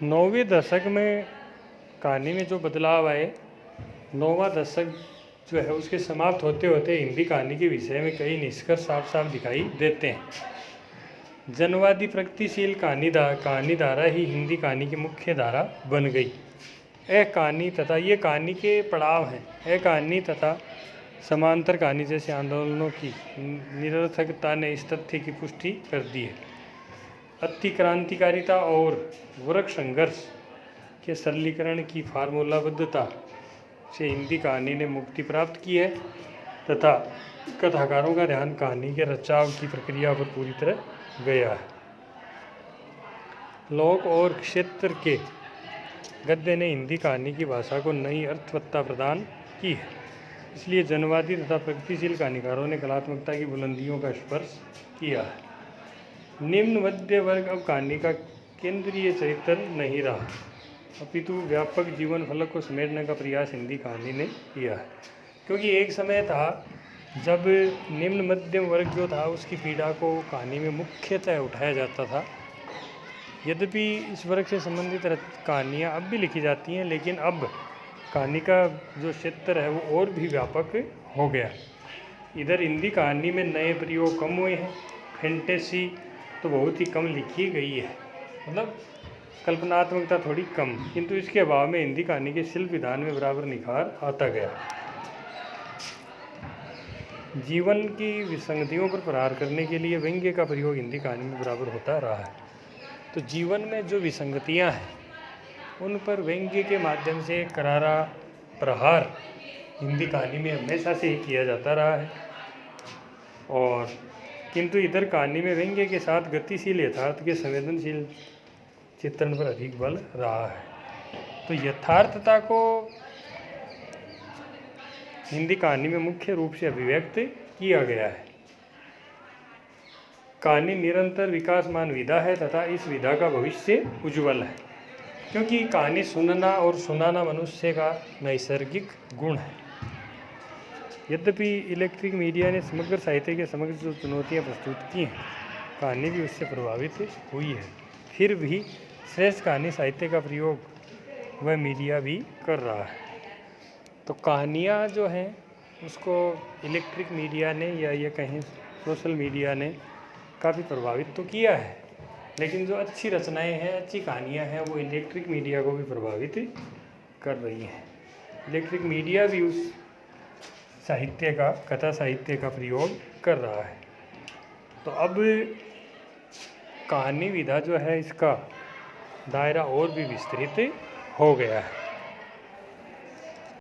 9वें दशक में कहानी में जो बदलाव आए, 9वां दशक जो है उसके समाप्त होते होते हिंदी कहानी के विषय में कई निष्कर्ष साफ साफ दिखाई देते हैं। जनवादी प्रगतिशील कहानी धारा ही हिंदी कहानी की मुख्य धारा बन गई। यह कहानी तथा ये कहानी के पड़ाव हैं। यह कहानी तथा समांतर कहानी जैसे आंदोलनों की निरर्थकता ने इस तथ्य की पुष्टि कर दी है। अतिक्रांतिकारिता और वर्ग संघर्ष के सरलीकरण की फार्मूलाबद्धता से हिंदी कहानी ने मुक्ति प्राप्त की है तथा कथाकारों का ध्यान कहानी के रचाव की प्रक्रिया पर पूरी तरह गया है। लोक और क्षेत्र के गद्य ने हिंदी कहानी की भाषा को नई अर्थवत्ता प्रदान की है। इसलिए जनवादी तथा प्रगतिशील कहानीकारों ने कलात्मकता की बुलंदियों का स्पर्श किया है। निम्न मध्य वर्ग अब कहानी का केंद्रीय चरित्र नहीं रहा, अपितु व्यापक जीवन फलक को समेटने का प्रयास हिंदी कहानी ने किया है। क्योंकि एक समय था जब निम्न मध्यम वर्ग जो था उसकी पीड़ा को कहानी में मुख्यतः उठाया जाता था। यद्यपि इस वर्ग से संबंधित कहानियाँ अब भी लिखी जाती हैं, लेकिन अब कहानी का जो क्षेत्र है वो और भी व्यापक हो गया। इधर हिंदी कहानी में नए प्रयोग कम हुए हैं, फैंटेसी तो बहुत ही कम लिखी गई है, मतलब कल्पनात्मकता थोड़ी कम, किंतु इसके अभाव में हिंदी कहानी के शिल्प विधान में बराबर निखार आता गया। जीवन की विसंगतियों पर प्रहार करने के लिए व्यंग्य का प्रयोग हिंदी कहानी में बराबर होता रहा है। तो जीवन में जो विसंगतियां हैं उन पर व्यंग्य के माध्यम से करारा प्रहार हिंदी कहानी में हमेशा से ही किया जाता रहा है। और किंतु इधर कहानी में व्यंग्य के साथ गतिशील यथार्थ के संवेदनशील चित्रण पर अधिक बल रहा है। तो यथार्थता को हिंदी कहानी में मुख्य रूप से अभिव्यक्त किया गया है। कहानी निरंतर विकासमान विधा है तथा इस विधा का भविष्य उज्ज्वल है, क्योंकि कहानी सुनना और सुनाना मनुष्य का नैसर्गिक गुण है। यद्यपि इलेक्ट्रिक मीडिया ने समग्र साहित्य के समग्र जो चुनौतियाँ प्रस्तुत की हैं, कहानी भी उससे प्रभावित हुई है। फिर भी श्रेष्ठ कहानी साहित्य का प्रयोग वह मीडिया भी कर रहा है। तो कहानियाँ जो हैं उसको इलेक्ट्रिक मीडिया ने या ये कहें सोशल मीडिया ने काफ़ी प्रभावित तो किया है, लेकिन जो अच्छी रचनाएं हैं, अच्छी कहानियाँ हैं, वो इलेक्ट्रिक मीडिया को भी प्रभावित कर रही हैं। इलेक्ट्रिक मीडिया भी उस साहित्य का, कथा साहित्य का प्रयोग कर रहा है। तो अब कहानी विधा जो है इसका दायरा और भी विस्तृत हो गया है।